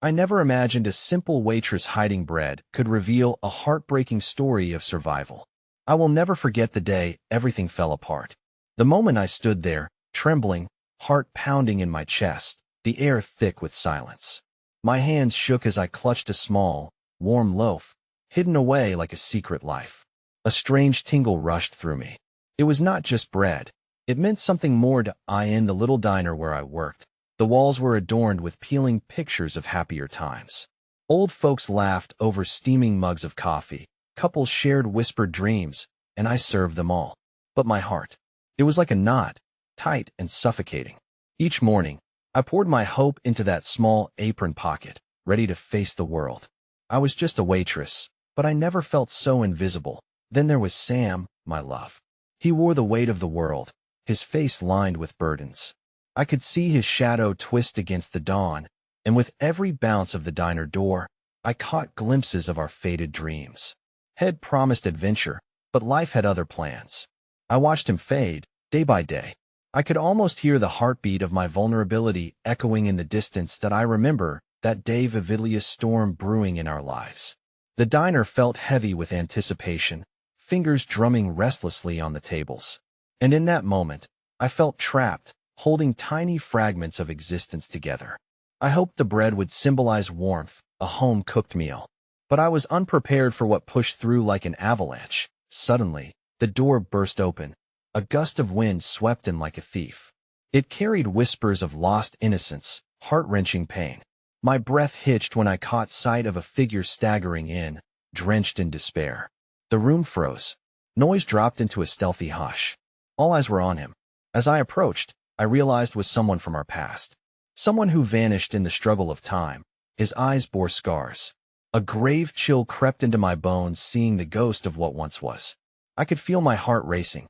I never imagined a simple waitress hiding bread could reveal a heartbreaking story of survival. I will never forget the day everything fell apart. The moment I stood there, trembling, heart pounding in my chest, the air thick with silence. My hands shook as I clutched a small, warm loaf, hidden away like a secret life. A strange tingle rushed through me. It was not just bread. It meant something more to I in the little diner where I worked. The walls were adorned with peeling pictures of happier times. Old folks laughed over steaming mugs of coffee. Couples shared whispered dreams, and I served them all. But my heart, it was like a knot, tight and suffocating. Each morning, I poured my hope into that small apron pocket, ready to face the world. I was just a waitress, but I never felt so invisible. Then there was Sam, my love. He wore the weight of the world, his face lined with burdens. I could see his shadow twist against the dawn, and with every bounce of the diner door, I caught glimpses of our faded dreams. Head promised adventure, but life had other plans. I watched him fade, day by day. I could almost hear the heartbeat of my vulnerability echoing in the distance that I remember that day vividly, a storm brewing in our lives. The diner felt heavy with anticipation, fingers drumming restlessly on the tables. And in that moment, I felt trapped, holding tiny fragments of existence together. I hoped the bread would symbolize warmth, a home-cooked meal. But I was unprepared for what pushed through like an avalanche. Suddenly, the door burst open. A gust of wind swept in like a thief. It carried whispers of lost innocence, heart-wrenching pain. My breath hitched when I caught sight of a figure staggering in, drenched in despair. The room froze. Noise dropped into a stealthy hush. All eyes were on him. As I approached, I realized was someone from our past. Someone who vanished in the struggle of time. His eyes bore scars. A grave chill crept into my bones seeing the ghost of what once was. I could feel my heart racing.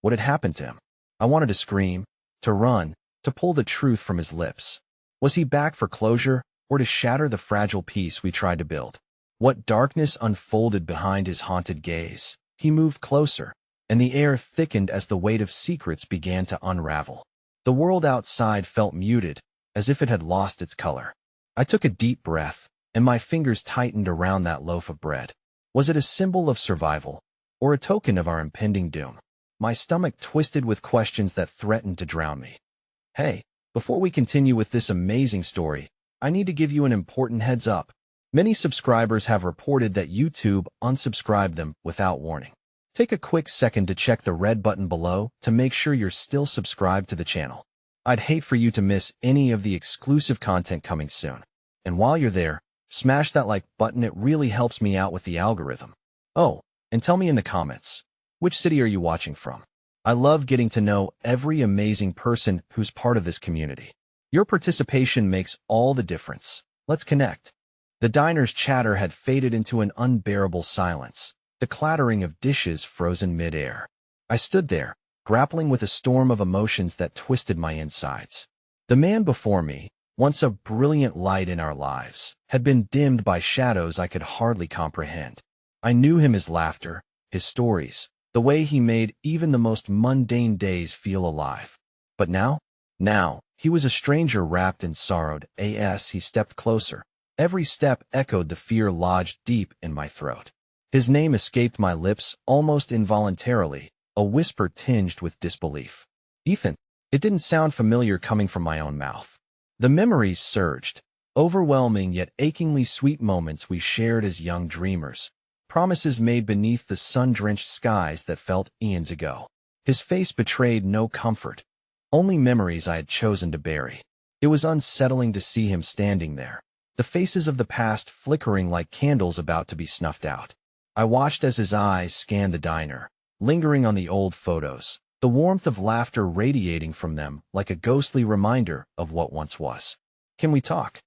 What had happened to him? I wanted to scream, to run, to pull the truth from his lips. Was he back for closure, or to shatter the fragile peace we tried to build? What darkness unfolded behind his haunted gaze? He moved closer, and the air thickened as the weight of secrets began to unravel. The world outside felt muted, as if it had lost its color. I took a deep breath, and my fingers tightened around that loaf of bread. Was it a symbol of survival, or a token of our impending doom? My stomach twisted with questions that threatened to drown me. Hey, before we continue with this amazing story, I need to give you an important heads up. Many subscribers have reported that YouTube unsubscribed them without warning. Take a quick second to check the red button below to make sure you're still subscribed to the channel. I'd hate for you to miss any of the exclusive content coming soon. And while you're there, smash that like button, it really helps me out with the algorithm. Oh, and tell me in the comments, which city are you watching from? I love getting to know every amazing person who's part of this community. Your participation makes all the difference. Let's connect. The diner's chatter had faded into an unbearable silence, the clattering of dishes frozen mid-air. I stood there, grappling with a storm of emotions that twisted my insides. The man before me, once a brilliant light in our lives, had been dimmed by shadows I could hardly comprehend. I knew him, his laughter, his stories, the way he made even the most mundane days feel alive. But now, he was a stranger wrapped in sorrow. As he stepped closer, every step echoed the fear lodged deep in my throat. His name escaped my lips almost involuntarily, a whisper tinged with disbelief. Ethan. It didn't sound familiar coming from my own mouth. The memories surged, overwhelming yet achingly sweet moments we shared as young dreamers, promises made beneath the sun-drenched skies that felt eons ago. His face betrayed no comfort, only memories I had chosen to bury. It was unsettling to see him standing there, the faces of the past flickering like candles about to be snuffed out. I watched as his eyes scanned the diner, lingering on the old photos, the warmth of laughter radiating from them like a ghostly reminder of what once was. Can we talk?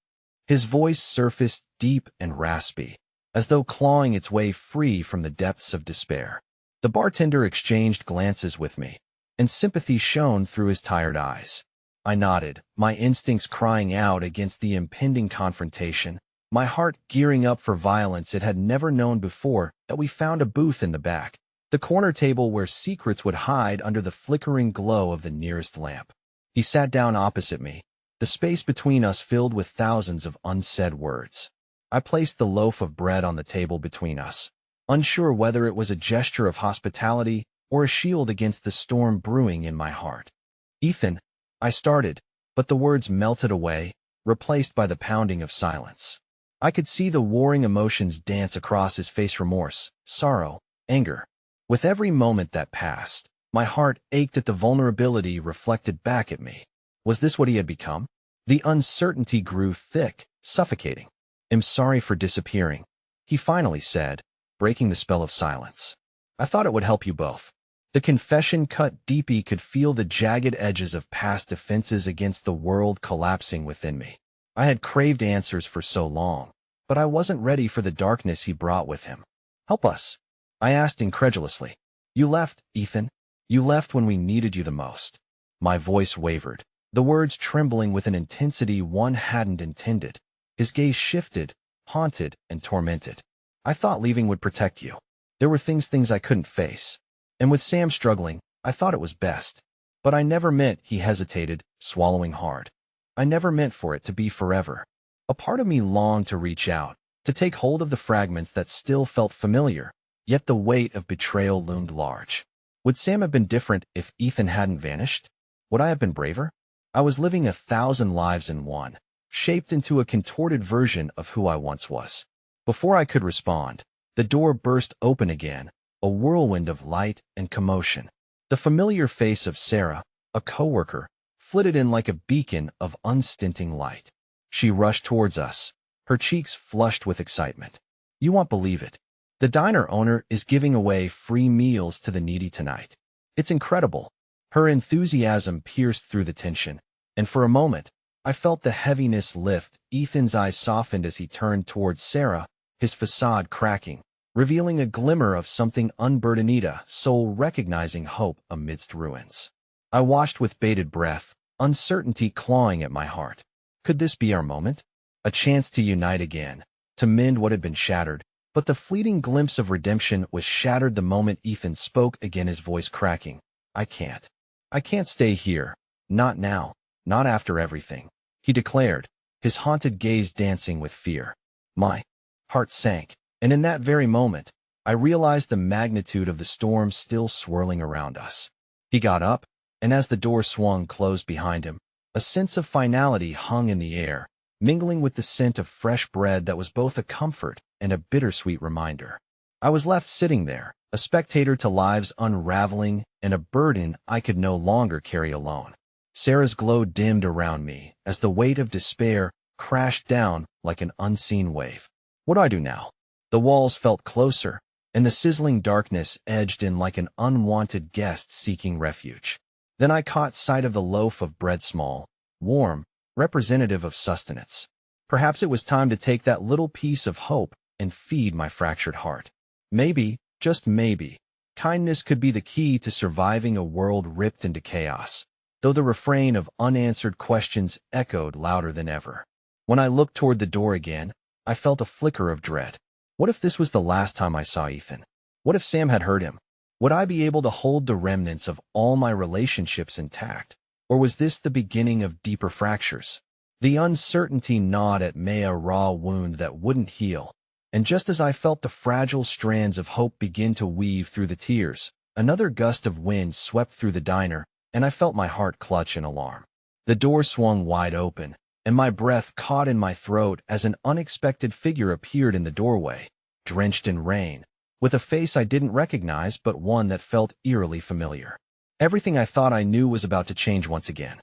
His voice surfaced deep and raspy, as though clawing its way free from the depths of despair. The bartender exchanged glances with me, and sympathy shone through his tired eyes. I nodded, my instincts crying out against the impending confrontation, my heart gearing up for violence it had never known before. That we found a booth in the back, the corner table where secrets would hide under the flickering glow of the nearest lamp. He sat down opposite me, the space between us filled with thousands of unsaid words. I placed the loaf of bread on the table between us, unsure whether it was a gesture of hospitality or a shield against the storm brewing in my heart. "Ethan," I started, but the words melted away, replaced by the pounding of silence. I could see the warring emotions dance across his face: remorse, sorrow, anger. With every moment that passed, my heart ached at the vulnerability reflected back at me. Was this what he had become? The uncertainty grew thick, suffocating. "I'm sorry for disappearing," he finally said, breaking the spell of silence. "I thought it would help you both." The confession cut deep. He could feel the jagged edges of past defenses against the world collapsing within me. I had craved answers for so long, but I wasn't ready for the darkness he brought with him. "Help us," I asked incredulously. "You left, Ethan. You left when we needed you the most." My voice wavered, the words trembling with an intensity one hadn't intended. His gaze shifted, haunted and tormented. "I thought leaving would protect you. There were things I couldn't face. And with Sam struggling, I thought it was best. But I never meant," he hesitated, swallowing hard. "I never meant for it to be forever." A part of me longed to reach out, to take hold of the fragments that still felt familiar, yet the weight of betrayal loomed large. Would Sam have been different if Ethan hadn't vanished? Would I have been braver? I was living 1,000 lives in one, shaped into a contorted version of who I once was. Before I could respond, the door burst open again, a whirlwind of light and commotion. The familiar face of Sarah, a coworker, flitted in like a beacon of unstinting light. She rushed towards us, her cheeks flushed with excitement. "You won't believe it. The diner owner is giving away free meals to the needy tonight. It's incredible." Her enthusiasm pierced through the tension, and for a moment, I felt the heaviness lift. Ethan's eyes softened as he turned towards Sarah, his facade cracking, revealing a glimmer of something unburdened, soul recognizing hope amidst ruins. I watched with bated breath, uncertainty clawing at my heart. Could this be our moment? A chance to unite again, to mend what had been shattered. But the fleeting glimpse of redemption was shattered the moment Ethan spoke again, his voice cracking. I can't stay here. Not now. Not after everything," he declared, his haunted gaze dancing with fear. My heart sank, and in that very moment, I realized the magnitude of the storm still swirling around us. He got up, and as the door swung closed behind him, a sense of finality hung in the air, mingling with the scent of fresh bread that was both a comfort and a bittersweet reminder. I was left sitting there, a spectator to lives unraveling and a burden I could no longer carry alone. Sarah's glow dimmed around me as the weight of despair crashed down like an unseen wave. What do I do now? The walls felt closer, and the sizzling darkness edged in like an unwanted guest seeking refuge. Then I caught sight of the loaf of bread, small, warm, representative of sustenance. Perhaps it was time to take that little piece of hope and feed my fractured heart. Maybe, just maybe, kindness could be the key to surviving a world ripped into chaos, though the refrain of unanswered questions echoed louder than ever. When I looked toward the door again, I felt a flicker of dread. What if this was the last time I saw Ethan? What if Sam had hurt him? Would I be able to hold the remnants of all my relationships intact? Or was this the beginning of deeper fractures? The uncertainty gnawed at me, a raw wound that wouldn't heal. And just as I felt the fragile strands of hope begin to weave through the tears, another gust of wind swept through the diner, and I felt my heart clutch in alarm. The door swung wide open, and my breath caught in my throat as an unexpected figure appeared in the doorway, drenched in rain, with a face I didn't recognize but one that felt eerily familiar. Everything I thought I knew was about to change once again.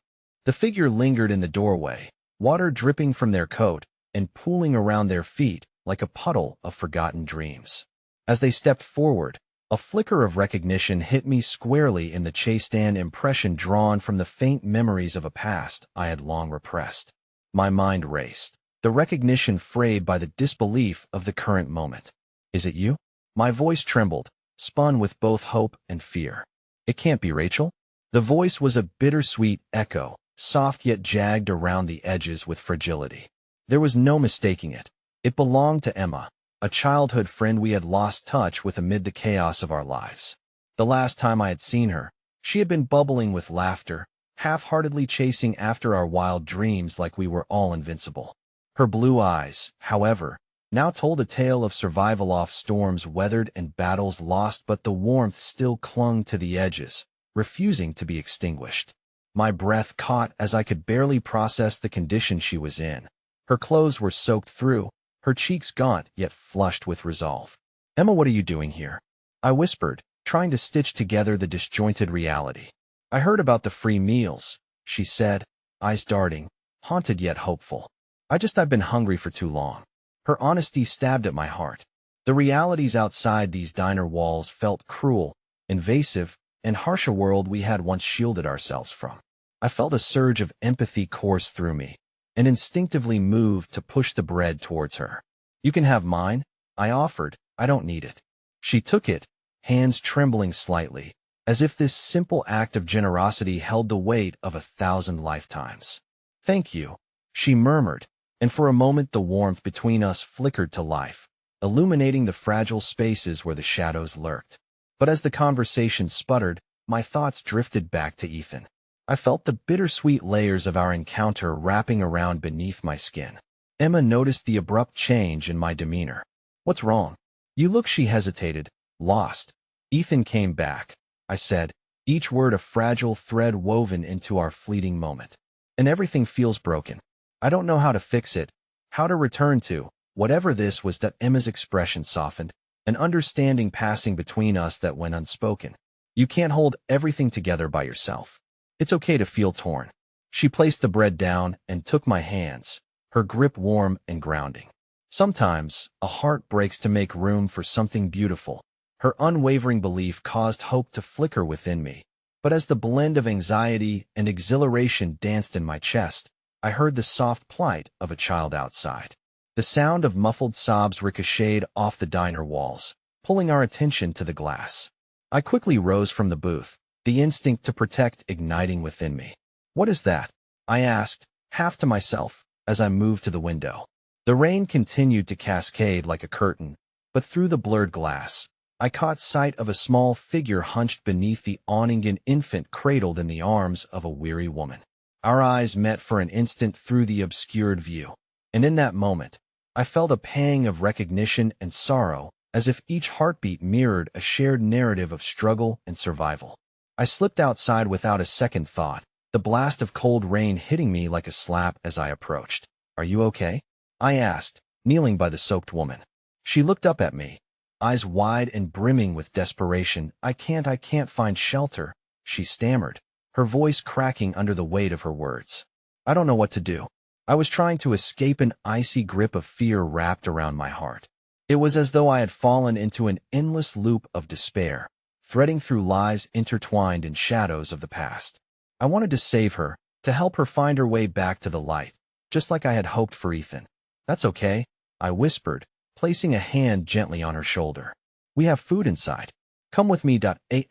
The figure lingered in the doorway, water dripping from their coat and pooling around their feet like a puddle of forgotten dreams. As they stepped forward, a flicker of recognition hit me squarely in the chest, an impression drawn from the faint memories of a past I had long repressed. My mind raced, the recognition frayed by the disbelief of the current moment. "Is it you?" My voice trembled, spun with both hope and fear. "It can't be Rachel." The voice was a bittersweet echo, soft yet jagged around the edges with fragility. There was no mistaking it. It belonged to Emma, a childhood friend we had lost touch with amid the chaos of our lives. The last time I had seen her, she had been bubbling with laughter, half-heartedly chasing after our wild dreams like we were all invincible. Her blue eyes, however, now told a tale of survival off storms weathered and battles lost, but the warmth still clung to the edges, refusing to be extinguished. My breath caught as I could barely process the condition she was in. Her clothes were soaked through, her cheeks gaunt yet flushed with resolve. "Emma, what are you doing here?" I whispered, trying to stitch together the disjointed reality. "I heard about the free meals," she said, eyes darting, haunted yet hopeful. I've been hungry for too long." Her honesty stabbed at my heart. The realities outside these diner walls felt cruel, invasive, and harsh, a world we had once shielded ourselves from. I felt a surge of empathy course through me, and instinctively moved to push the bread towards her. "You can have mine," I offered. "I don't need it." She took it, hands trembling slightly, as if this simple act of generosity held the weight of 1,000 lifetimes. "Thank you," she murmured, and for a moment the warmth between us flickered to life, illuminating the fragile spaces where the shadows lurked. But as the conversation sputtered, my thoughts drifted back to Ethan. I felt the bittersweet layers of our encounter wrapping around beneath my skin. Emma noticed the abrupt change in my demeanor. "What's wrong?" "You look," she hesitated, "lost." "Ethan came back," I said, each word a fragile thread woven into our fleeting moment. "And everything feels broken. I don't know how to fix it, how to return to whatever this was." That Emma's expression softened, an understanding passing between us that went unspoken. "You can't hold everything together by yourself. It's okay to feel torn." She placed the bread down and took my hands, her grip warm and grounding. "Sometimes, a heart breaks to make room for something beautiful." Her unwavering belief caused hope to flicker within me. But as the blend of anxiety and exhilaration danced in my chest, I heard the soft plight of a child outside. The sound of muffled sobs ricocheted off the diner walls, pulling our attention to the glass. I quickly rose from the booth, the instinct to protect igniting within me. "What is that?" I asked, half to myself, as I moved to the window. The rain continued to cascade like a curtain, but through the blurred glass, I caught sight of a small figure hunched beneath the awning, an infant cradled in the arms of a weary woman. Our eyes met for an instant through the obscured view, and in that moment, I felt a pang of recognition and sorrow, as if each heartbeat mirrored a shared narrative of struggle and survival. I slipped outside without a second thought, the blast of cold rain hitting me like a slap as I approached. "Are you okay?" I asked, kneeling by the soaked woman. She looked up at me, eyes wide and brimming with desperation. I can't find shelter," she stammered, her voice cracking under the weight of her words. "I don't know what to do." I was trying to escape an icy grip of fear wrapped around my heart. It was as though I had fallen into an endless loop of despair, threading through lives intertwined in shadows of the past. I wanted to save her, to help her find her way back to the light, just like I had hoped for Ethan. "That's okay," I whispered, placing a hand gently on her shoulder. "We have food inside. Come with me."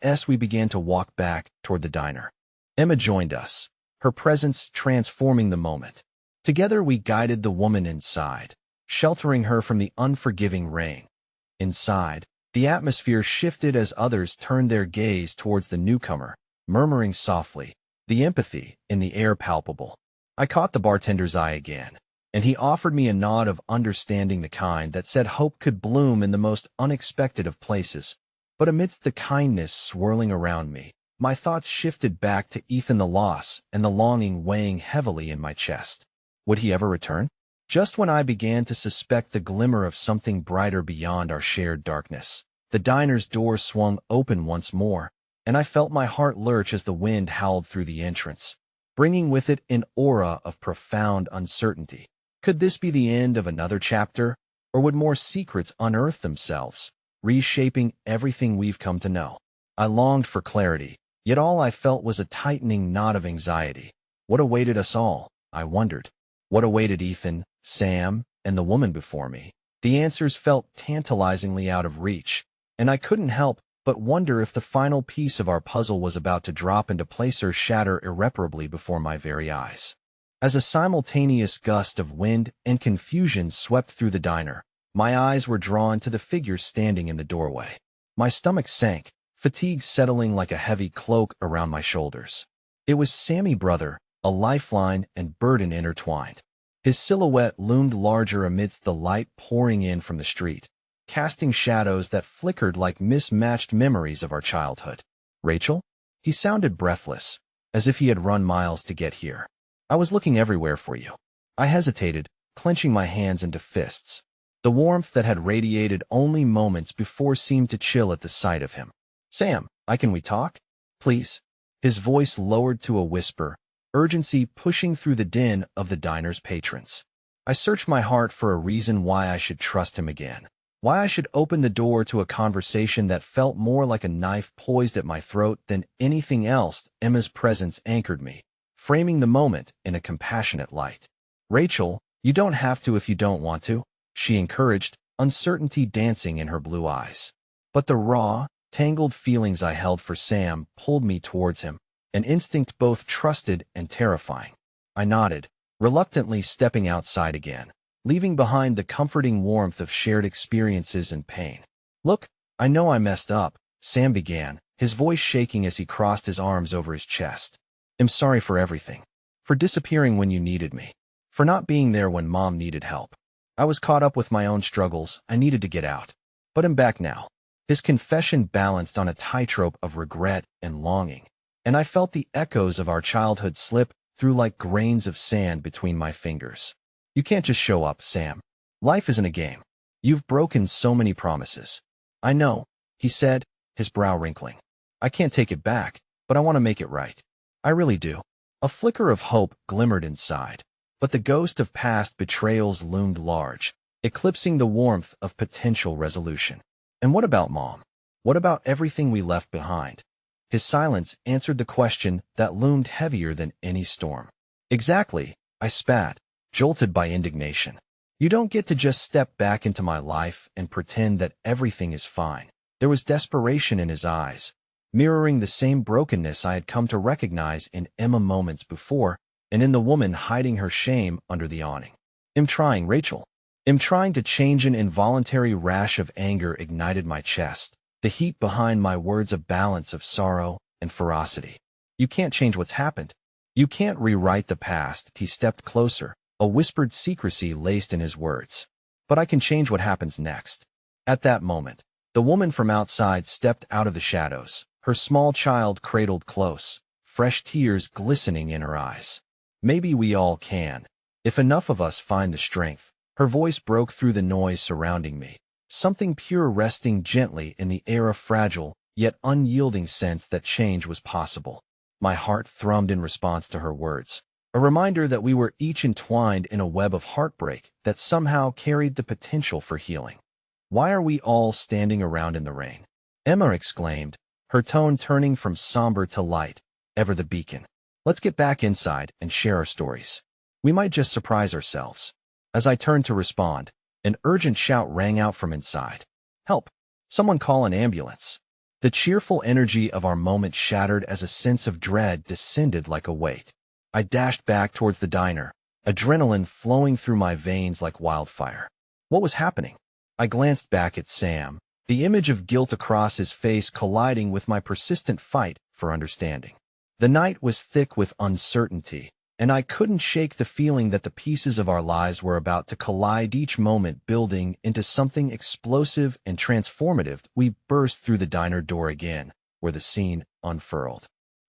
As we began to walk back toward the diner, Emma joined us, her presence transforming the moment. Together we guided the woman inside, sheltering her from the unforgiving rain. Inside, the atmosphere shifted as others turned their gaze towards the newcomer, murmuring softly, the empathy in the air palpable. I caught the bartender's eye again, and he offered me a nod of understanding, the kind that said hope could bloom in the most unexpected of places. But amidst the kindness swirling around me, my thoughts shifted back to Ethan, the loss, and the longing weighing heavily in my chest. Would he ever return? Just when I began to suspect the glimmer of something brighter beyond our shared darkness, the diner's door swung open once more, and I felt my heart lurch as the wind howled through the entrance, bringing with it an aura of profound uncertainty. Could this be the end of another chapter, or would more secrets unearth themselves, reshaping everything we've come to know? I longed for clarity, yet all I felt was a tightening knot of anxiety. What awaited us all? I wondered. What awaited Ethan, Sam, and the woman before me? The answers felt tantalizingly out of reach, and I couldn't help but wonder if the final piece of our puzzle was about to drop into place or shatter irreparably before my very eyes. As a simultaneous gust of wind and confusion swept through the diner, my eyes were drawn to the figure standing in the doorway. My stomach sank, fatigue settling like a heavy cloak around my shoulders. It was Sammy brother, a lifeline and burden intertwined. His silhouette loomed larger amidst the light pouring in from the street, casting shadows that flickered like mismatched memories of our childhood. Rachel? He sounded breathless, as if he had run miles to get here. I was looking everywhere for you. I hesitated, clenching my hands into fists. The warmth that had radiated only moments before seemed to chill at the sight of him. Sam, can we talk? Please. His voice lowered to a whisper, urgency pushing through the din of the diner's patrons. I searched my heart for a reason why I should trust him again. Why I should open the door to a conversation that felt more like a knife poised at my throat than anything else. Emma's presence anchored me, framing the moment in a compassionate light. Rachel, you don't have to if you don't want to, she encouraged, uncertainty dancing in her blue eyes. But the raw, tangled feelings I held for Sam pulled me towards him, an instinct both trusted and terrifying. I nodded, reluctantly stepping outside again, leaving behind the comforting warmth of shared experiences and pain. Look, I know I messed up, Sam began, his voice shaking as he crossed his arms over his chest. I'm sorry for everything. For disappearing when you needed me. For not being there when Mom needed help. I was caught up with my own struggles. I needed to get out. But I'm back now. His confession balanced on a tightrope of regret and longing, and I felt the echoes of our childhood slip through like grains of sand between my fingers. You can't just show up, Sam. Life isn't a game. You've broken so many promises. I know, he said, his brow wrinkling. I can't take it back, but I want to make it right. I really do. A flicker of hope glimmered inside, but the ghost of past betrayals loomed large, eclipsing the warmth of potential resolution. And what about Mom? What about everything we left behind? His silence answered the question that loomed heavier than any storm. Exactly, I spat, jolted by indignation. You don't get to just step back into my life and pretend that everything is fine. There was desperation in his eyes, mirroring the same brokenness I had come to recognize in Emma moments before, and in the woman hiding her shame under the awning. I'm trying, Rachel. I'm trying to change. An involuntary rash of anger ignited my chest, the heat behind my words a balance of sorrow and ferocity. You can't change what's happened. You can't rewrite the past. He stepped closer, a whispered secrecy laced in his words. But I can change what happens next. At that moment, the woman from outside stepped out of the shadows, her small child cradled close, fresh tears glistening in her eyes. Maybe we all can, if enough of us find the strength. Her voice broke through the noise surrounding me, something pure resting gently in the air, a fragile, yet unyielding sense that change was possible. My heart thrummed in response to her words, a reminder that we were each entwined in a web of heartbreak that somehow carried the potential for healing. Why are we all standing around in the rain? Emma exclaimed, her tone turning from somber to light, ever the beacon. Let's get back inside and share our stories. We might just surprise ourselves. As I turned to respond, an urgent shout rang out from inside. Help! Someone call an ambulance. The cheerful energy of our moment shattered as a sense of dread descended like a weight. I dashed back towards the diner, adrenaline flowing through my veins like wildfire. What was happening? I glanced back at Sam, the image of guilt across his face colliding with my persistent fight for understanding. The night was thick with uncertainty, and I couldn't shake the feeling that the pieces of our lives were about to collide, each moment building into something explosive and transformative. We burst through the diner door again, where the scene unfurled.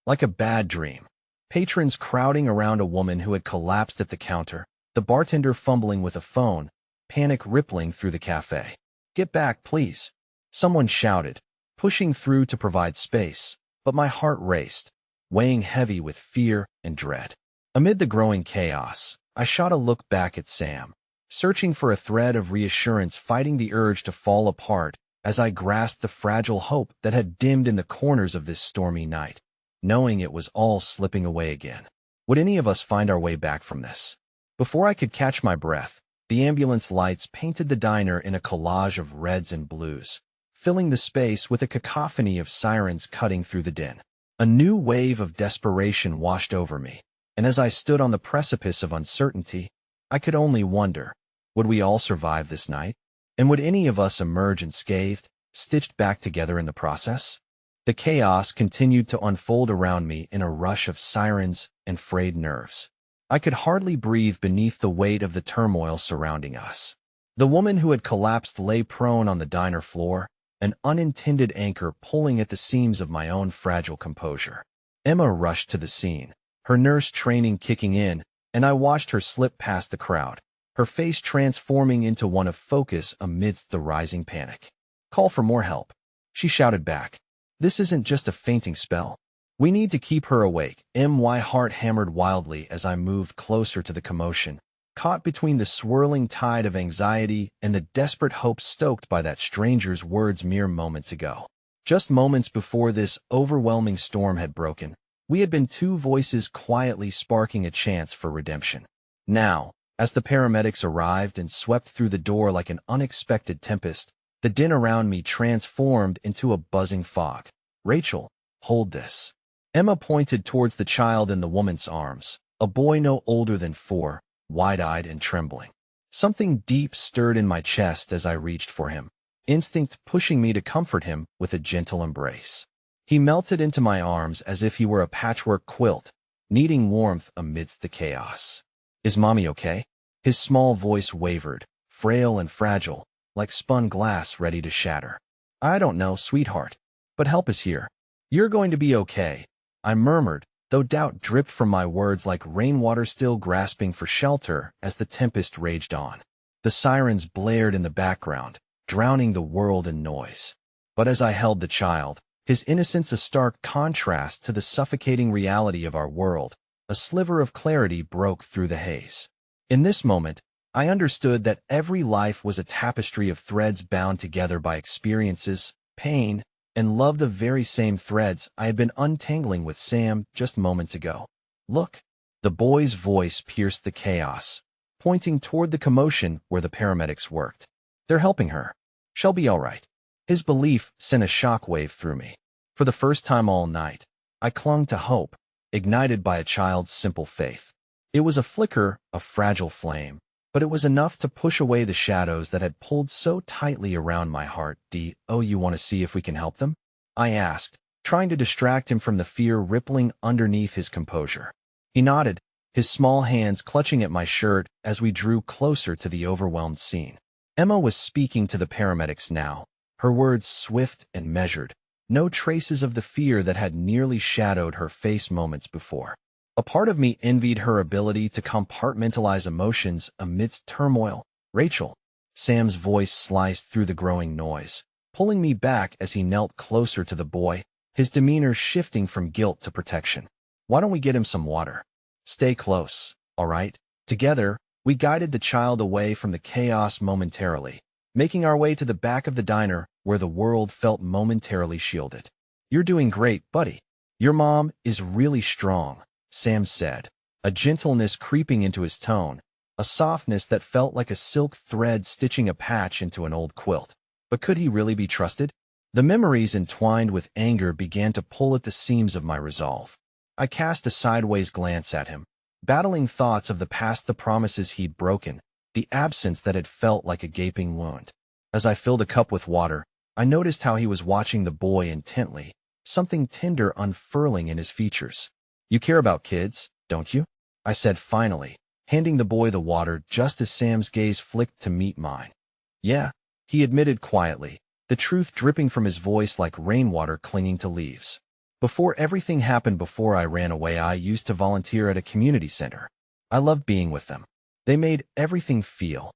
Like a bad dream. Patrons crowding around a woman who had collapsed at the counter, the bartender fumbling with a phone, panic rippling through the cafe. Get back, please. Someone shouted, pushing through to provide space, but my heart raced, weighing heavy with fear and dread. Amid the growing chaos, I shot a look back at Sam, searching for a thread of reassurance, fighting the urge to fall apart as I grasped the fragile hope that had dimmed in the corners of this stormy night, knowing it was all slipping away again. Would any of us find our way back from this? Before I could catch my breath, the ambulance lights painted the diner in a collage of reds and blues, filling the space with a cacophony of sirens cutting through the din. A new wave of desperation washed over me, and as I stood on the precipice of uncertainty, I could only wonder, would we all survive this night? And would any of us emerge unscathed, stitched back together in the process? The chaos continued to unfold around me in a rush of sirens and frayed nerves. I could hardly breathe beneath the weight of the turmoil surrounding us. The woman who had collapsed lay prone on the diner floor, an unintended anchor pulling at the seams of my own fragile composure. Emma rushed to the scene, her nurse training kicking in, and I watched her slip past the crowd, her face transforming into one of focus amidst the rising panic. "Call for more help," she shouted back. "This isn't just a fainting spell. We need to keep her awake." My heart hammered wildly as I moved closer to the commotion, caught between the swirling tide of anxiety and the desperate hope stoked by that stranger's words mere moments ago. Just moments before this overwhelming storm had broken, we had been two voices quietly sparking a chance for redemption. Now, as the paramedics arrived and swept through the door like an unexpected tempest, the din around me transformed into a buzzing fog. "Rachel, hold this." Emma pointed towards the child in the woman's arms, a boy no older than 4, wide-eyed and trembling. Something deep stirred in my chest as I reached for him, instinct pushing me to comfort him with a gentle embrace. He melted into my arms as if he were a patchwork quilt, needing warmth amidst the chaos. "Is Mommy okay?" His small voice wavered, frail and fragile, like spun glass ready to shatter. "I don't know, sweetheart, but help is here. You're going to be okay," I murmured, though doubt dripped from my words like rainwater still grasping for shelter as the tempest raged on. The sirens blared in the background, drowning the world in noise. But as I held the child, his innocence a stark contrast to the suffocating reality of our world, a sliver of clarity broke through the haze. In this moment, I understood that every life was a tapestry of threads bound together by experiences, pain, and love, the very same threads I had been untangling with Sam just moments ago. "Look." The boy's voice pierced the chaos, pointing toward the commotion where the paramedics worked. "They're helping her. She'll be all right." His belief sent a shockwave through me. For the first time all night, I clung to hope, ignited by a child's simple faith. It was a flicker, a fragile flame, but it was enough to push away the shadows that had pulled so tightly around my heart. "Oh, you want to see if we can help them?" I asked, trying to distract him from the fear rippling underneath his composure. He nodded, his small hands clutching at my shirt as we drew closer to the overwhelmed scene. Emma was speaking to the paramedics now, her words swift and measured, no traces of the fear that had nearly shadowed her face moments before. A part of me envied her ability to compartmentalize emotions amidst turmoil. "Rachel." Sam's voice sliced through the growing noise, pulling me back as he knelt closer to the boy, his demeanor shifting from guilt to protection. "Why don't we get him some water? Stay close, all right?" Together, we guided the child away from the chaos momentarily, making our way to the back of the diner where the world felt momentarily shielded. "You're doing great, buddy. Your mom is really strong," Sam said, a gentleness creeping into his tone, a softness that felt like a silk thread stitching a patch into an old quilt. But could he really be trusted? The memories entwined with anger began to pull at the seams of my resolve. I cast a sideways glance at him, battling thoughts of the past, the promises he'd broken, the absence that had felt like a gaping wound. As I filled a cup with water, I noticed how he was watching the boy intently, something tender unfurling in his features. "You care about kids, don't you?" I said finally, handing the boy the water just as Sam's gaze flicked to meet mine. "Yeah," he admitted quietly, the truth dripping from his voice like rainwater clinging to leaves. "Before everything happened, before I ran away, I used to volunteer at a community center. I loved being with them. They made everything feel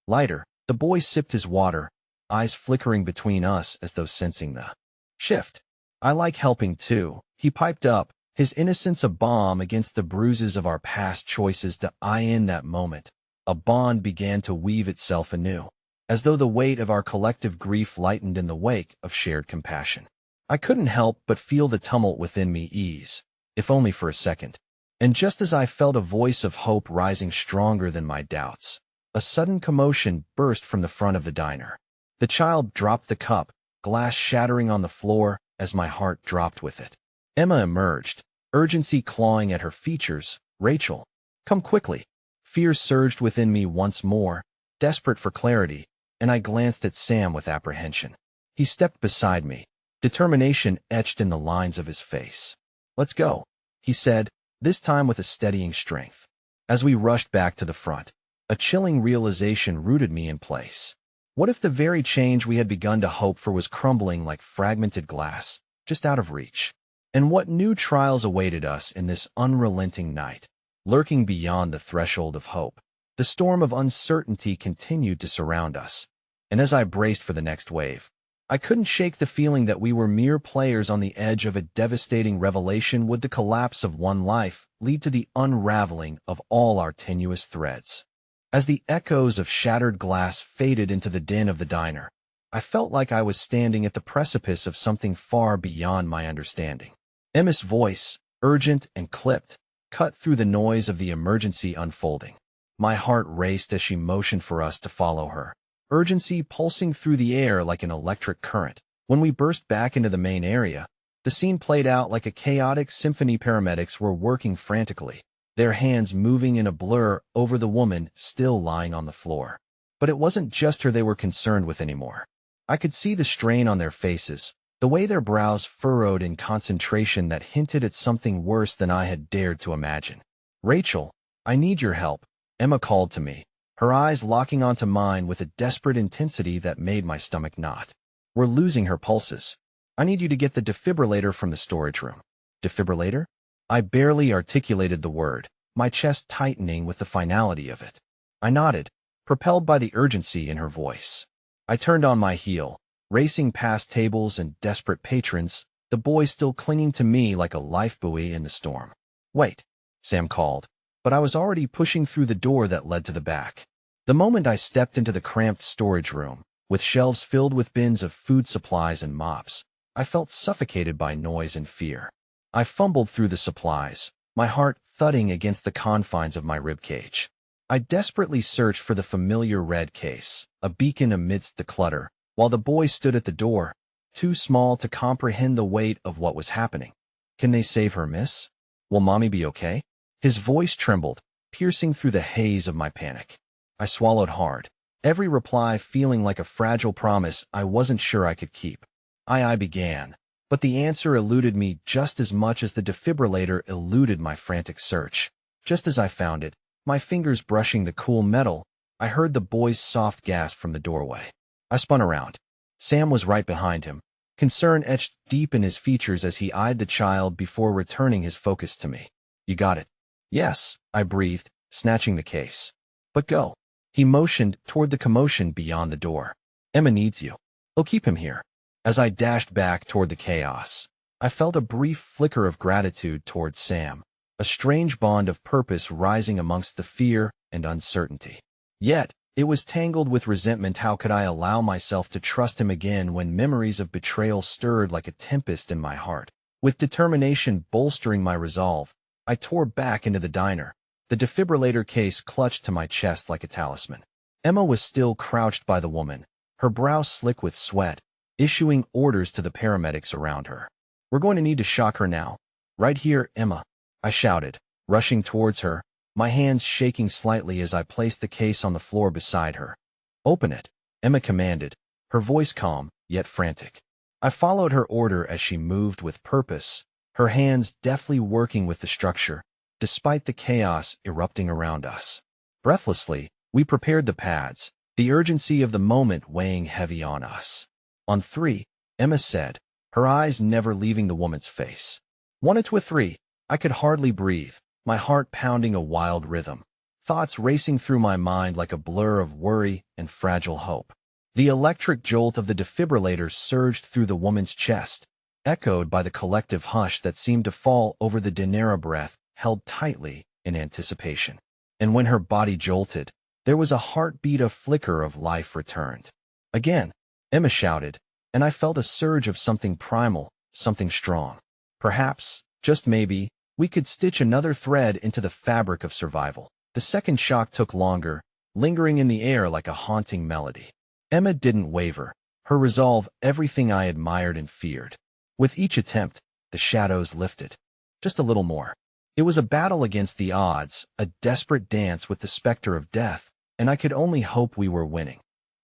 lighter." The boy sipped his water, eyes flickering between us as though sensing the shift. "I like helping too," he piped up, his innocence a balm against the bruises of our past choices. In that moment, a bond began to weave itself anew, as though the weight of our collective grief lightened in the wake of shared compassion. I couldn't help but feel the tumult within me ease, if only for a second. And just as I felt a voice of hope rising stronger than my doubts, a sudden commotion burst from the front of the diner. The child dropped the cup, glass shattering on the floor as my heart dropped with it. Emma emerged, urgency clawing at her features. "Rachel, come quickly." Fear surged within me once more, desperate for clarity, and I glanced at Sam with apprehension. He stepped beside me, determination etched in the lines of his face. "Let's go," he said, this time with a steadying strength. As we rushed back to the front, a chilling realization rooted me in place. What if the very change we had begun to hope for was crumbling like fragmented glass, just out of reach? And what new trials awaited us in this unrelenting night? Lurking beyond the threshold of hope, the storm of uncertainty continued to surround us. And as I braced for the next wave, I couldn't shake the feeling that we were mere players on the edge of a devastating revelation. Would the collapse of one life lead to the unraveling of all our tenuous threads? As the echoes of shattered glass faded into the din of the diner, I felt like I was standing at the precipice of something far beyond my understanding. Emma's voice, urgent and clipped, cut through the noise of the emergency unfolding. My heart raced as she motioned for us to follow her, urgency pulsing through the air like an electric current. When we burst back into the main area, the scene played out like a chaotic symphony. Paramedics were working frantically, their hands moving in a blur over the woman still lying on the floor. But it wasn't just her they were concerned with anymore. I could see the strain on their faces, the way their brows furrowed in concentration that hinted at something worse than I had dared to imagine. "Rachel, I need your help," Emma called to me, her eyes locking onto mine with a desperate intensity that made my stomach knot. "We're losing her pulses. I need you to get the defibrillator from the storage room." "Defibrillator?" I barely articulated the word, my chest tightening with the finality of it. I nodded, propelled by the urgency in her voice. I turned on my heel, racing past tables and desperate patrons, the boy still clinging to me like a lifebuoy in the storm. "Wait," Sam called, but I was already pushing through the door that led to the back. The moment I stepped into the cramped storage room, with shelves filled with bins of food supplies and mops, I felt suffocated by noise and fear. I fumbled through the supplies, my heart thudding against the confines of my ribcage. I desperately searched for the familiar red case, a beacon amidst the clutter, while the boy stood at the door, too small to comprehend the weight of what was happening. "Can they save her, miss? Will Mommy be okay?" His voice trembled, piercing through the haze of my panic. I swallowed hard, every reply feeling like a fragile promise I wasn't sure I could keep. I began, but the answer eluded me just as much as the defibrillator eluded my frantic search. Just as I found it, my fingers brushing the cool metal, I heard the boy's soft gasp from the doorway. I spun around. Sam was right behind him, concern etched deep in his features as he eyed the child before returning his focus to me. "You got it." "Yes," I breathed, snatching the case. "But go." He motioned toward the commotion beyond the door. "Emma needs you. Oh, keep him here." As I dashed back toward the chaos, I felt a brief flicker of gratitude toward Sam, a strange bond of purpose rising amongst the fear and uncertainty. Yet, it was tangled with resentment. How could I allow myself to trust him again when memories of betrayal stirred like a tempest in my heart? With determination bolstering my resolve, I tore back into the diner, the defibrillator case clutched to my chest like a talisman. Emma was still crouched by the woman, her brow slick with sweat, issuing orders to the paramedics around her. "We're going to need to shock her now. Right here, Emma," I shouted, rushing towards her, my hands shaking slightly as I placed the case on the floor beside her. "Open it," Emma commanded, her voice calm, yet frantic. I followed her order as she moved with purpose, her hands deftly working with the structure, despite the chaos erupting around us. Breathlessly, we prepared the pads, the urgency of the moment weighing heavy on us. "On three," Emma said, her eyes never leaving the woman's face. 1 to 3. I could hardly breathe, my heart pounding a wild rhythm, thoughts racing through my mind like a blur of worry and fragile hope. The electric jolt of the defibrillator surged through the woman's chest, echoed by the collective hush that seemed to fall over the dinner, breath held tightly in anticipation. And when her body jolted, there was a heartbeat, a flicker of life returned. "Again," Emma shouted, and I felt a surge of something primal, something strong. Perhaps, just maybe, we could stitch another thread into the fabric of survival. The second shock took longer, lingering in the air like a haunting melody. Emma didn't waver, her resolve everything I admired and feared. With each attempt, the shadows lifted. Just a little more. It was a battle against the odds, a desperate dance with the specter of death, and I could only hope we were winning.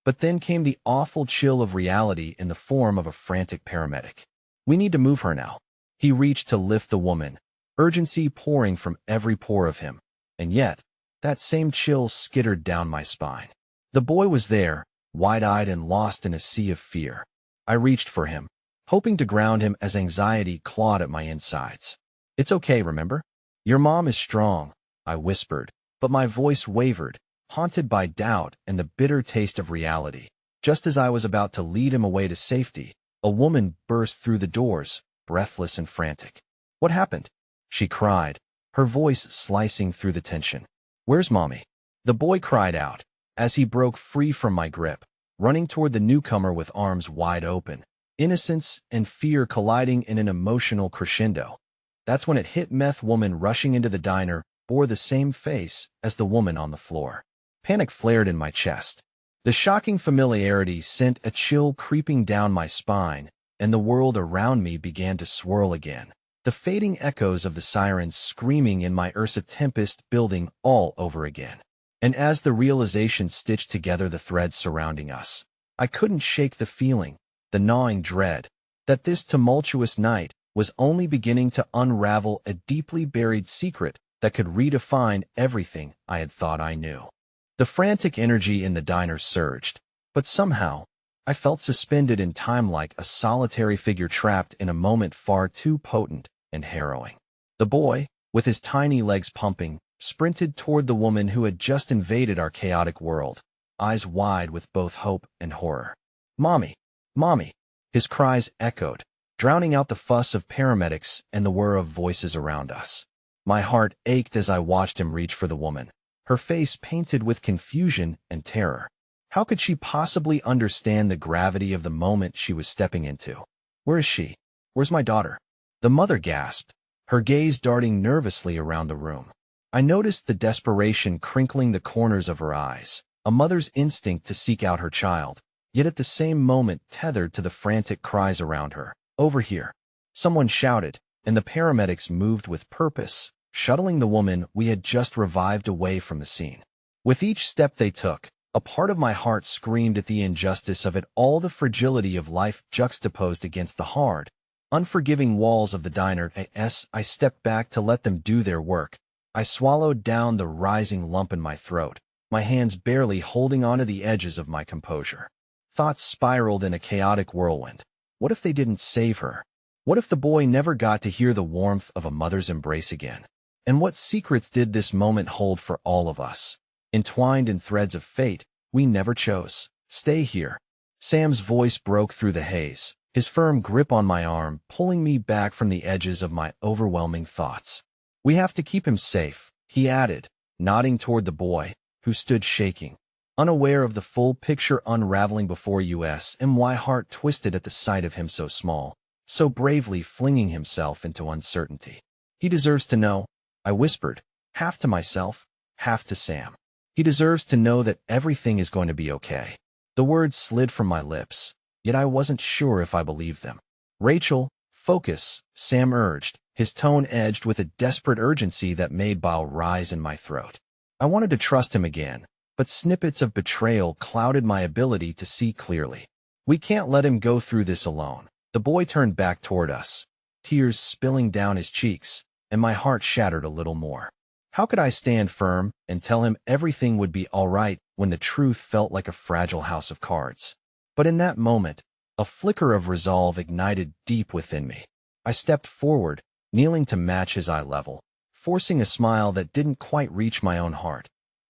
But then came the awful chill of reality in the form of a frantic paramedic. "We need to move her now." He reached to lift the woman, urgency pouring from every pore of him. And yet, that same chill skittered down my spine. The boy was there, wide-eyed and lost in a sea of fear. I reached for him, hoping to ground him as anxiety clawed at my insides. "It's okay, remember? Your mom is strong," I whispered, but my voice wavered, haunted by doubt and the bitter taste of reality. Just as I was about to lead him away to safety, a woman burst through the doors, breathless and frantic. "What happened?" she cried, her voice slicing through the tension. "Where's Mommy?" The boy cried out, as he broke free from my grip, running toward the newcomer with arms wide open, innocence and fear colliding in an emotional crescendo. That's when it hit. Meth woman rushing into the diner bore the same face as the woman on the floor. Panic flared in my chest. The shocking familiarity sent a chill creeping down my spine, and the world around me began to swirl again. The fading echoes of the sirens screaming in my Ursa Tempest building all over again. And as the realization stitched together the threads surrounding us, I couldn't shake the feeling, the gnawing dread, that this tumultuous night was only beginning to unravel a deeply buried secret that could redefine everything I had thought I knew. The frantic energy in the diner surged, but somehow, I felt suspended in time like a solitary figure trapped in a moment far too potent and harrowing. The boy, with his tiny legs pumping, sprinted toward the woman who had just invaded our chaotic world, eyes wide with both hope and horror. "Mommy! Mommy!" His cries echoed, drowning out the fuss of paramedics and the whir of voices around us. My heart ached as I watched him reach for the woman, her face painted with confusion and terror. How could she possibly understand the gravity of the moment she was stepping into? "Where is she? Where's my daughter?" The mother gasped, her gaze darting nervously around the room. I noticed the desperation crinkling the corners of her eyes, a mother's instinct to seek out her child, yet at the same moment tethered to the frantic cries around her. "Over here!" Someone shouted, and the paramedics moved with purpose, shuttling the woman we had just revived away from the scene. With each step they took, a part of my heart screamed at the injustice of it all, the fragility of life juxtaposed against the hard, unforgiving walls of the diner. As I stepped back to let them do their work, I swallowed down the rising lump in my throat, my hands barely holding onto the edges of my composure. Thoughts spiraled in a chaotic whirlwind. What if they didn't save her? What if the boy never got to hear the warmth of a mother's embrace again? And what secrets did this moment hold for all of us? Entwined in threads of fate we never chose. "Stay here." Sam's voice broke through the haze, his firm grip on my arm pulling me back from the edges of my overwhelming thoughts. "We have to keep him safe," he added, nodding toward the boy, who stood shaking, unaware of the full picture unraveling before us. And my heart twisted at the sight of him so small, so bravely flinging himself into uncertainty. "He deserves to know," I whispered, half to myself, half to Sam. "He deserves to know that everything is going to be okay." The words slid from my lips, yet I wasn't sure if I believed them. "Rachel, focus," Sam urged, his tone edged with a desperate urgency that made bile rise in my throat. I wanted to trust him again, but snippets of betrayal clouded my ability to see clearly. "We can't let him go through this alone." The boy turned back toward us, tears spilling down his cheeks, and my heart shattered a little more. How could I stand firm and tell him everything would be all right when the truth felt like a fragile house of cards? But in that moment, a flicker of resolve ignited deep within me. I stepped forward, kneeling to match his eye level, forcing a smile that didn't quite reach my own heart.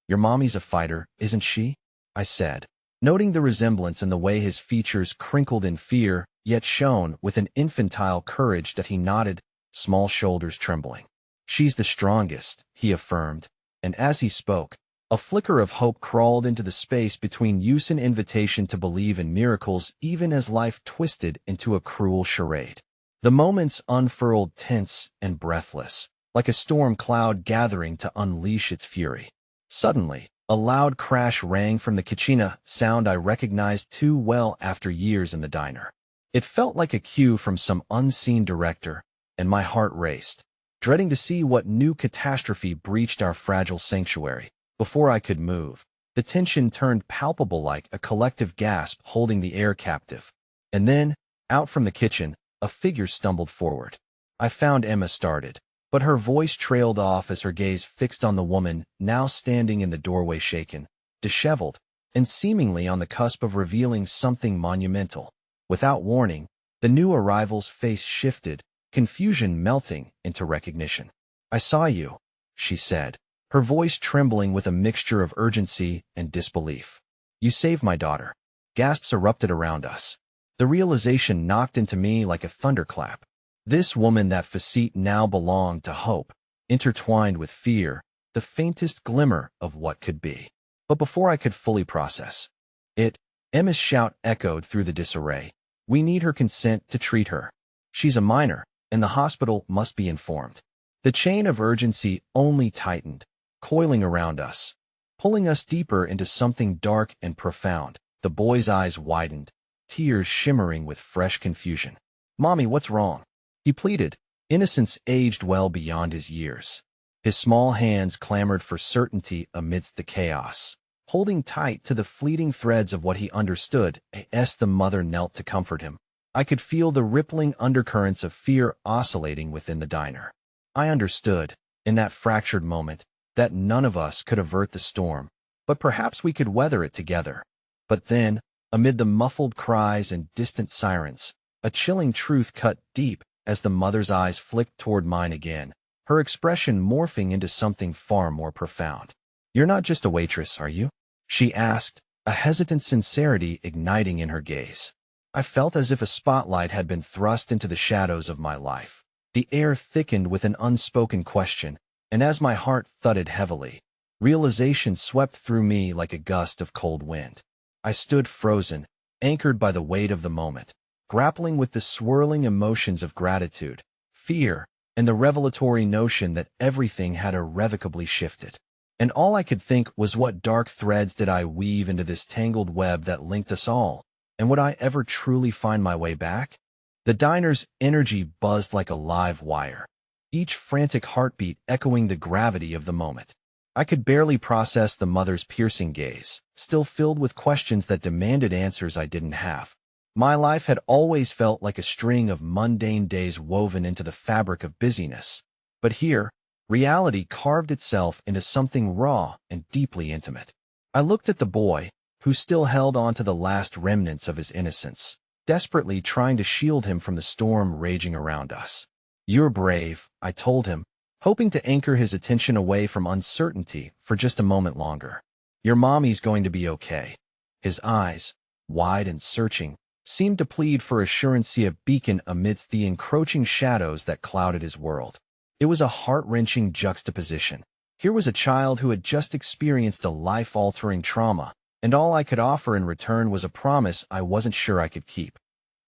"Your mommy's a fighter, isn't she?" I said, noting the resemblance in the way his features crinkled in fear, yet shone with an infantile courage that he nodded, small shoulders trembling. "She's the strongest," he affirmed, and as he spoke, a flicker of hope crawled into the space between us, an invitation to believe in miracles even as life twisted into a cruel charade. The moments unfurled tense and breathless, like a storm cloud gathering to unleash its fury. Suddenly, a loud crash rang from the kitchen, a sound I recognized too well after years in the diner. It felt like a cue from some unseen director, and my heart raced, dreading to see what new catastrophe breached our fragile sanctuary. Before I could move, The tension turned palpable like a collective gasp holding the air captive. And then, out from the kitchen, a figure stumbled forward. I found Emma started, but her voice trailed off as her gaze fixed on the woman now standing in the doorway, shaken, disheveled, and seemingly on the cusp of revealing something monumental. Without warning, the new arrival's face shifted, confusion melting into recognition. "I saw you," she said, her voice trembling with a mixture of urgency and disbelief. "You saved my daughter." Gasps erupted around us. The realization knocked into me like a thunderclap. This woman, that facete now belonged to hope, intertwined with fear, the faintest glimmer of what could be. But before I could fully process it, Emma's shout echoed through the disarray. "We need her consent to treat her. She's a minor, and the hospital must be informed." The chain of urgency only tightened, coiling around us, pulling us deeper into something dark and profound. The boy's eyes widened, tears shimmering with fresh confusion. "Mommy, what's wrong?" he pleaded, innocence aged well beyond his years. His small hands clamored for certainty amidst the chaos, holding tight to the fleeting threads of what he understood as the mother knelt to comfort him. I could feel the rippling undercurrents of fear oscillating within the diner. I understood, in that fractured moment, that none of us could avert the storm, but perhaps we could weather it together. But then, amid the muffled cries and distant sirens, a chilling truth cut deep as the mother's eyes flicked toward mine again, her expression morphing into something far more profound. "You're not just a waitress, are you?" she asked, a hesitant sincerity igniting in her gaze. I felt as if a spotlight had been thrust into the shadows of my life. The air thickened with an unspoken question, and as my heart thudded heavily, realization swept through me like a gust of cold wind. I stood frozen, anchored by the weight of the moment, grappling with the swirling emotions of gratitude, fear, and the revelatory notion that everything had irrevocably shifted. And all I could think was, what dark threads did I weave into this tangled web that linked us all? And would I ever truly find my way back? The diner's energy buzzed like a live wire, each frantic heartbeat echoing the gravity of the moment. I could barely process the mother's piercing gaze, still filled with questions that demanded answers I didn't have. My life had always felt like a string of mundane days woven into the fabric of busyness. But here, reality carved itself into something raw and deeply intimate. I looked at the boy, who still held on to the last remnants of his innocence, desperately trying to shield him from the storm raging around us. "You're brave," I told him, hoping to anchor his attention away from uncertainty for just a moment longer. "Your mommy's going to be okay." His eyes, wide and searching, seemed to plead for assurance, a beacon amidst the encroaching shadows that clouded his world. It was a heart-wrenching juxtaposition. Here was a child who had just experienced a life-altering trauma, and all I could offer in return was a promise I wasn't sure I could keep.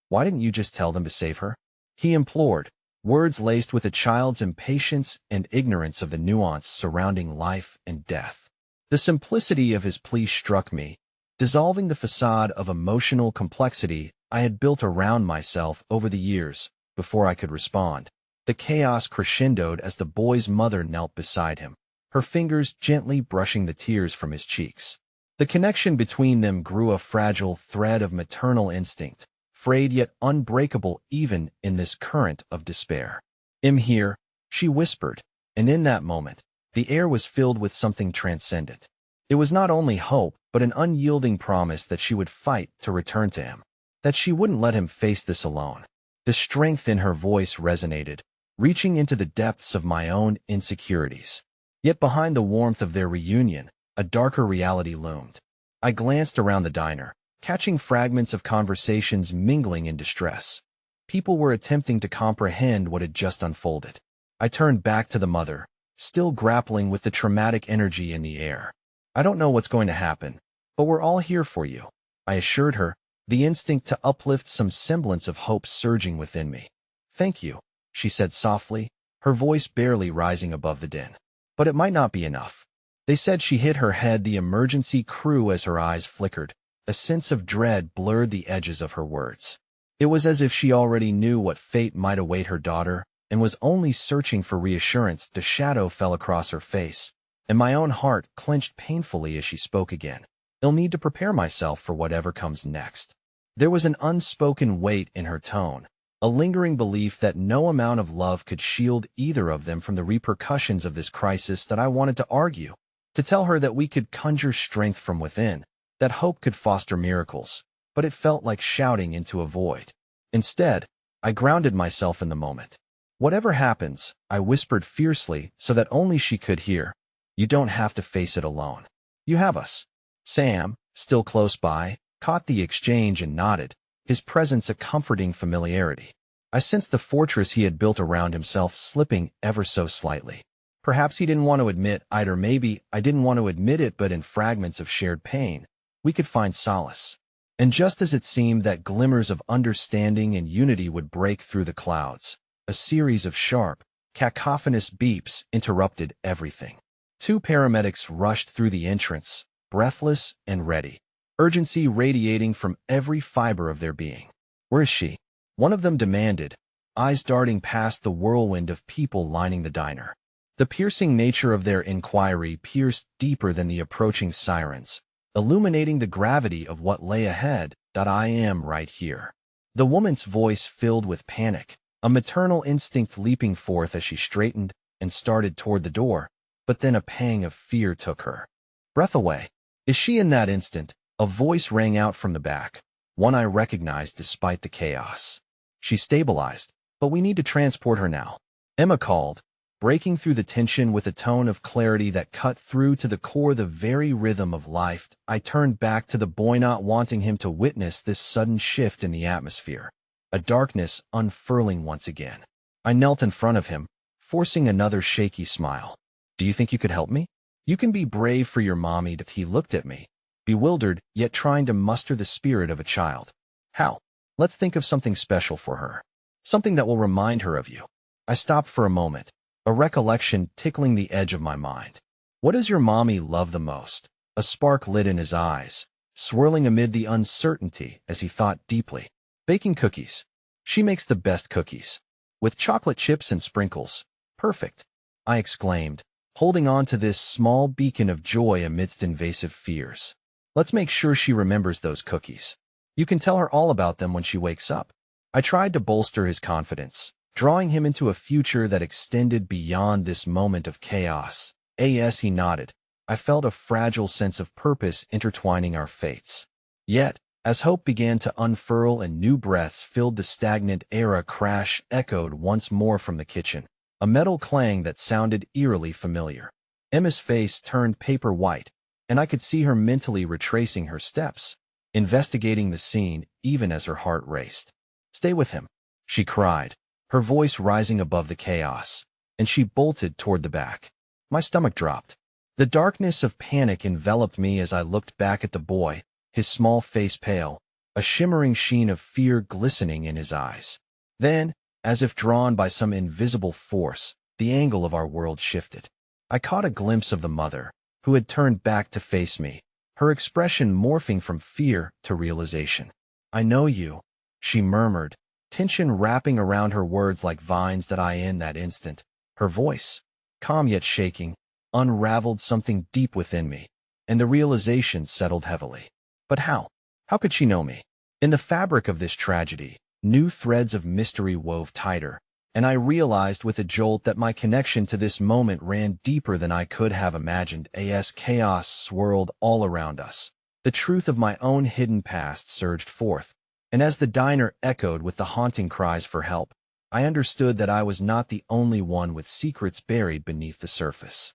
"Why didn't you just tell them to save her?" he implored, words laced with a child's impatience and ignorance of the nuance surrounding life and death. The simplicity of his plea struck me, dissolving the facade of emotional complexity I had built around myself over the years. Before I could respond, the chaos crescendoed as the boy's mother knelt beside him, her fingers gently brushing the tears from his cheeks. The connection between them grew, a fragile thread of maternal instinct, frayed yet unbreakable even in this current of despair. "I'm here," she whispered, and in that moment, the air was filled with something transcendent. It was not only hope, but an unyielding promise that she would fight to return to him, that she wouldn't let him face this alone. The strength in her voice resonated, reaching into the depths of my own insecurities. Yet behind the warmth of their reunion, a darker reality loomed. I glanced around the diner, catching fragments of conversations mingling in distress. People were attempting to comprehend what had just unfolded. I turned back to the mother, still grappling with the traumatic energy in the air. "I don't know what's going to happen, but we're all here for you," I assured her, the instinct to uplift some semblance of hope surging within me. "Thank you," she said softly, her voice barely rising above the din. "But it might not be enough." They said. She hit her head, the emergency crew, as her eyes flickered. A sense of dread blurred the edges of her words. It was as if she already knew what fate might await her daughter and was only searching for reassurance. The shadow fell across her face, and my own heart clenched painfully as she spoke again. I'll need to prepare myself for whatever comes next. There was an unspoken weight in her tone, a lingering belief that no amount of love could shield either of them from the repercussions of this crisis that I wanted to argue, to tell her that we could conjure strength from within, that hope could foster miracles, but it felt like shouting into a void. Instead, I grounded myself in the moment. Whatever happens, I whispered fiercely so that only she could hear, you don't have to face it alone. You have us. Sam, still close by, caught the exchange and nodded, his presence a comforting familiarity. I sensed the fortress he had built around himself slipping ever so slightly. Perhaps he didn't want to admit it, or maybe I didn't want to admit it, but in fragments of shared pain, we could find solace. And just as it seemed that glimmers of understanding and unity would break through the clouds, a series of sharp, cacophonous beeps interrupted everything. 2 paramedics rushed through the entrance, breathless and ready, urgency radiating from every fiber of their being. Where is she? One of them demanded, eyes darting past the whirlwind of people lining the diner. The piercing nature of their inquiry pierced deeper than the approaching sirens, illuminating the gravity of what lay ahead. I am right here. The woman's voice filled with panic, a maternal instinct leaping forth as she straightened and started toward the door, but then a pang of fear took her breath away. Is she? In that instant, a voice rang out from the back, one I recognized despite the chaos. She stabilized, but we need to transport her now, Emma called, breaking through the tension with a tone of clarity that cut through to the core, the very rhythm of life. I turned back to the boy, not wanting him to witness this sudden shift in the atmosphere, a darkness unfurling once again. I knelt in front of him, forcing another shaky smile. Do you think you could help me? You can be brave for your mommy. He looked at me, bewildered, yet trying to muster the spirit of a child. How? Let's think of something special for her. Something that will remind her of you. I stopped for a moment, a recollection tickling the edge of my mind. What does your mommy love the most? A spark lit in his eyes, swirling amid the uncertainty as he thought deeply. Baking cookies. She makes the best cookies. With chocolate chips and sprinkles. Perfect, I exclaimed, holding on to this small beacon of joy amidst invasive fears. Let's make sure she remembers those cookies. You can tell her all about them when she wakes up. I tried to bolster his confidence, drawing him into a future that extended beyond this moment of chaos. As he nodded, I felt a fragile sense of purpose intertwining our fates. Yet, as hope began to unfurl and new breaths filled the stagnant air, a crash echoed once more from the kitchen, a metal clang that sounded eerily familiar. Emma's face turned paper white, and I could see her mentally retracing her steps, investigating the scene even as her heart raced. Stay with him, she cried, her voice rising above the chaos, and she bolted toward the back. My stomach dropped. The darkness of panic enveloped me as I looked back at the boy, his small face pale, a shimmering sheen of fear glistening in his eyes. Then, as if drawn by some invisible force, the angle of our world shifted. I caught a glimpse of the mother, who had turned back to face me, her expression morphing from fear to realization. I know you, she murmured, tension wrapping around her words like vines. In that instant, her voice, calm yet shaking, unraveled something deep within me, and the realization settled heavily. But how? How could she know me? In the fabric of this tragedy, new threads of mystery wove tighter, and I realized with a jolt that my connection to this moment ran deeper than I could have imagined. As chaos swirled all around us, the truth of my own hidden past surged forth, and as the diner echoed with the haunting cries for help, I understood that I was not the only one with secrets buried beneath the surface.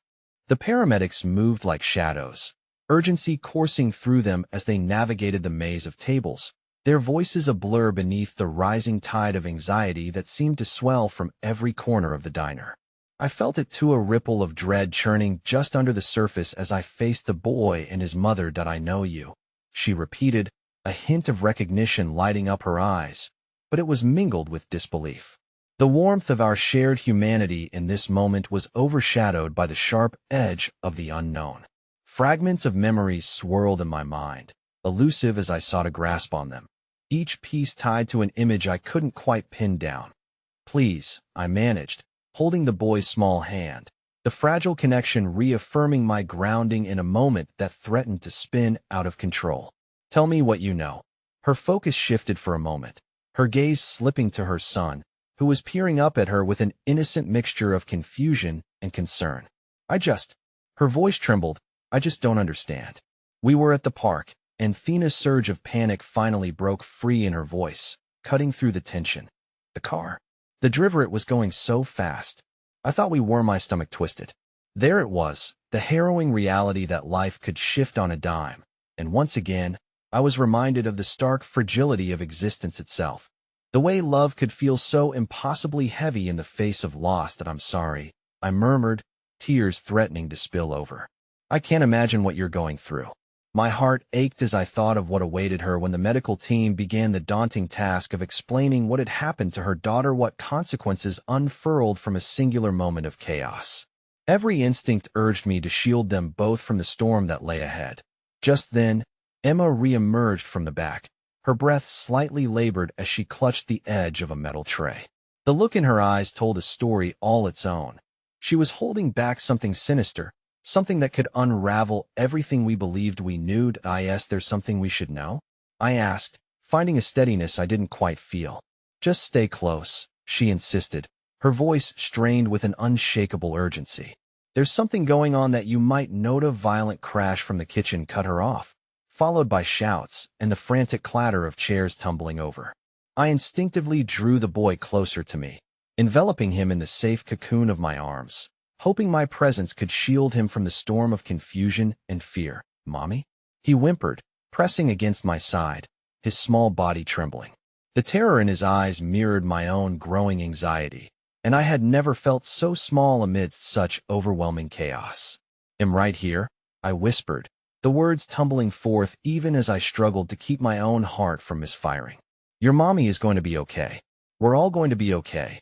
The paramedics moved like shadows, urgency coursing through them as they navigated the maze of tables, their voices a blur beneath the rising tide of anxiety that seemed to swell from every corner of the diner. I felt it too, a ripple of dread churning just under the surface as I faced the boy and his mother. I know you, she repeated, a hint of recognition lighting up her eyes, but it was mingled with disbelief. The warmth of our shared humanity in this moment was overshadowed by the sharp edge of the unknown. Fragments of memories swirled in my mind, elusive as I sought to grasp on them, each piece tied to an image I couldn't quite pin down. Please, I managed, holding the boy's small hand. the fragile connection reaffirming my grounding in a moment that threatened to spin out of control. Tell me what you know. Her focus shifted for a moment, her gaze slipping to her son, who was peering up at her with an innocent mixture of confusion and concern. Her voice trembled, I just don't understand. We were at the park, and Thena's surge of panic finally broke free in her voice, cutting through the tension. The car. The driver, it was going so fast. I thought we were. My stomach twisted. There it was, the harrowing reality that life could shift on a dime, and once again, I was reminded of the stark fragility of existence itself. The way love could feel so impossibly heavy in the face of loss. That I'm sorry, I murmured, tears threatening to spill over. I can't imagine what you're going through. My heart ached as I thought of what awaited her when the medical team began the daunting task of explaining what had happened to her daughter, what consequences unfurled from a singular moment of chaos. Every instinct urged me to shield them both from the storm that lay ahead. Just then, Emma re-emerged from the back, her breath slightly labored as she clutched the edge of a metal tray. The look in her eyes told a story all its own. She was holding back something sinister, something that could unravel everything we believed we knew. There's something we should know? I asked, finding a steadiness I didn't quite feel. Just stay close, she insisted, her voice strained with an unshakable urgency. There's something going on that you might note. A violent crash from the kitchen cut her off, followed by shouts and the frantic clatter of chairs tumbling over. I instinctively drew the boy closer to me, enveloping him in the safe cocoon of my arms, hoping my presence could shield him from the storm of confusion and fear. Mommy? He whimpered, pressing against my side, his small body trembling. The terror in his eyes mirrored my own growing anxiety, and I had never felt so small amidst such overwhelming chaos. I'm right here, I whispered, the words tumbling forth even as I struggled to keep my own heart from misfiring. Your mommy is going to be okay. We're all going to be okay.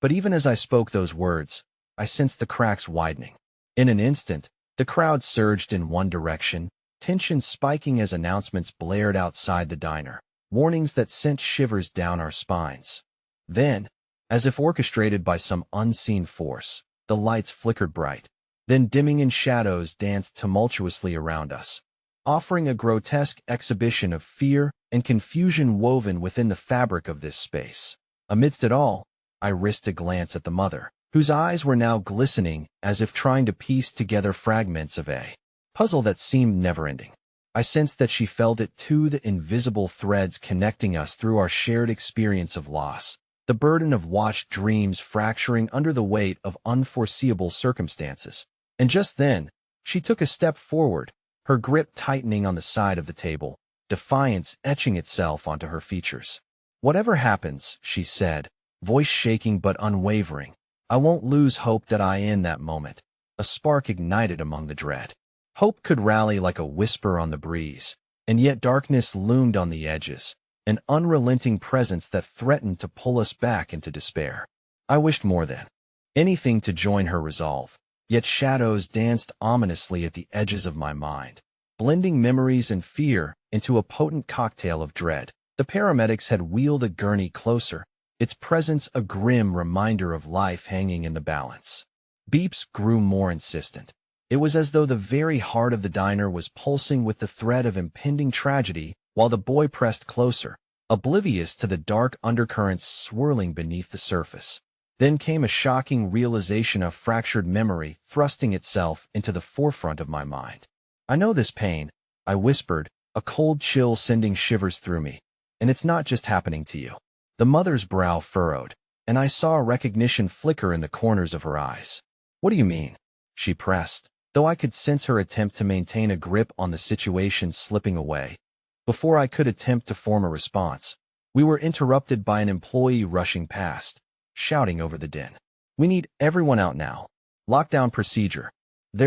But even as I spoke those words, I sensed the cracks widening. In an instant, the crowd surged in one direction, tension spiking as announcements blared outside the diner, warnings that sent shivers down our spines. Then, as if orchestrated by some unseen force, the lights flickered bright, then dimming in shadows danced tumultuously around us, offering a grotesque exhibition of fear and confusion woven within the fabric of this space. Amidst it all, I risked a glance at the mother, whose eyes were now glistening as if trying to piece together fragments of a puzzle that seemed never-ending. I sensed that she felt it too, the invisible threads connecting us through our shared experience of loss, the burden of watched dreams fracturing under the weight of unforeseeable circumstances. And just then, she took a step forward, her grip tightening on the side of the table, defiance etching itself onto her features. Whatever happens, she said, voice shaking but unwavering, I won't lose hope. In that moment, a spark ignited among the dread. Hope could rally like a whisper on the breeze, and yet darkness loomed on the edges, an unrelenting presence that threatened to pull us back into despair. I wished more than anything to join her resolve, yet shadows danced ominously at the edges of my mind, blending memories and fear into a potent cocktail of dread. The paramedics had wheeled a gurney closer, its presence a grim reminder of life hanging in the balance. Beeps grew more insistent. It was as though the very heart of the diner was pulsing with the threat of impending tragedy, while the boy pressed closer, oblivious to the dark undercurrents swirling beneath the surface. Then came a shocking realization of fractured memory thrusting itself into the forefront of my mind. I know this pain, I whispered, a cold chill sending shivers through me. And it's not just happening to you. The mother's brow furrowed, and I saw recognition flicker in the corners of her eyes. What do you mean? She pressed, though I could sense her attempt to maintain a grip on the situation slipping away. Before I could attempt to form a response, we were interrupted by an employee rushing past, shouting over the din. We need everyone out now. Lockdown procedure.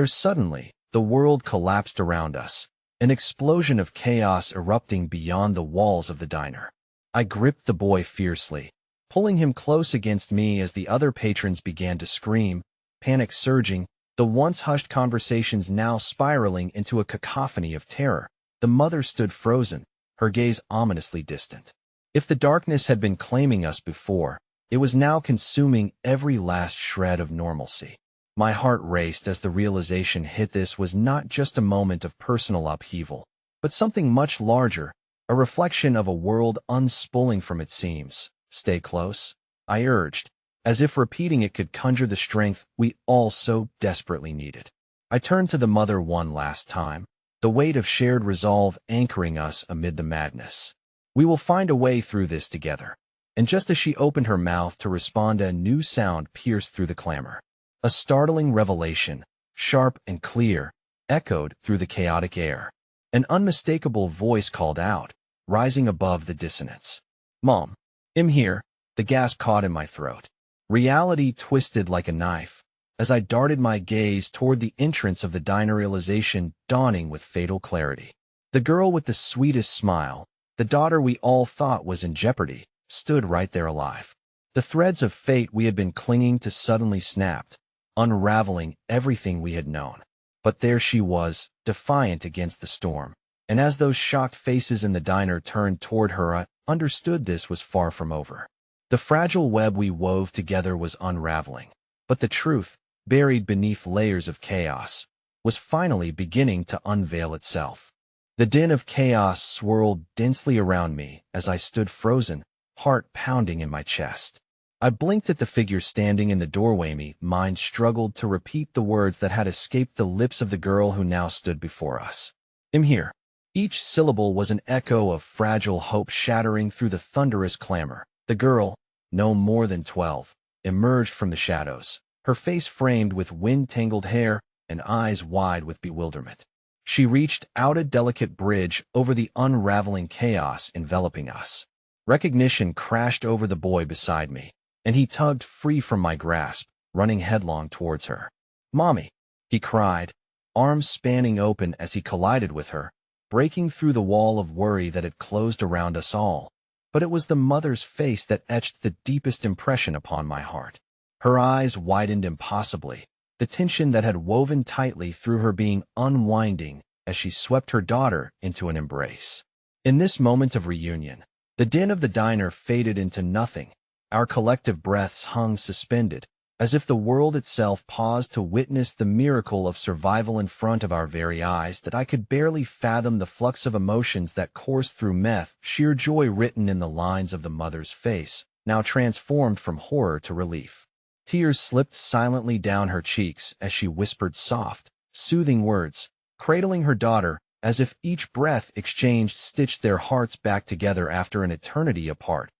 Suddenly, the world collapsed around us, an explosion of chaos erupting beyond the walls of the diner. I gripped the boy fiercely, pulling him close against me as the other patrons began to scream, panic surging, the once hushed conversations now spiraling into a cacophony of terror. The mother stood frozen, her gaze ominously distant. If the darkness had been claiming us before, it was now consuming every last shred of normalcy. My heart raced as the realization hit this was not just a moment of personal upheaval, but something much larger, a reflection of a world unspooling from its seams. Stay close, I urged, as if repeating it could conjure the strength we all so desperately needed. I turned to the mother one last time, the weight of shared resolve anchoring us amid the madness. We will find a way through this together. And just as she opened her mouth to respond, a new sound pierced through the clamor. A startling revelation, sharp and clear, echoed through the chaotic air. An unmistakable voice called out, rising above the dissonance. "Mom, I'm here." The gasp caught in my throat. Reality twisted like a knife. As I darted my gaze toward the entrance of the diner, realization dawning with fatal clarity. The girl with the sweetest smile, the daughter we all thought was in jeopardy, stood right there alive. The threads of fate we had been clinging to suddenly snapped, unraveling everything we had known. But there she was, defiant against the storm. And as those shocked faces in the diner turned toward her, I understood this was far from over. The fragile web we wove together was unraveling. But the truth, buried beneath layers of chaos, was finally beginning to unveil itself. The din of chaos swirled densely around me as I stood frozen, heart pounding in my chest. I blinked at the figure standing in the doorway. My mind struggled to repeat the words that had escaped the lips of the girl who now stood before us. "I'm here." Each syllable was an echo of fragile hope shattering through the thunderous clamor. The girl, no more than 12, emerged from the shadows, her face framed with wind-tangled hair and eyes wide with bewilderment. She reached out a delicate bridge over the unraveling chaos enveloping us. Recognition crashed over the boy beside me, and he tugged free from my grasp, running headlong towards her. "Mommy!" he cried, arms spanning open as he collided with her, breaking through the wall of worry that had closed around us all. But it was the mother's face that etched the deepest impression upon my heart. Her eyes widened impossibly, the tension that had woven tightly through her being unwinding as she swept her daughter into an embrace. In this moment of reunion, the din of the diner faded into nothing. Our collective breaths hung suspended, as if the world itself paused to witness the miracle of survival in front of our very eyes. That I could barely fathom the flux of emotions that coursed through Meth, sheer joy written in the lines of the mother's face, now transformed from horror to relief. Tears slipped silently down her cheeks as she whispered soft, soothing words, cradling her daughter, as if each breath exchanged stitched their hearts back together after an eternity apart.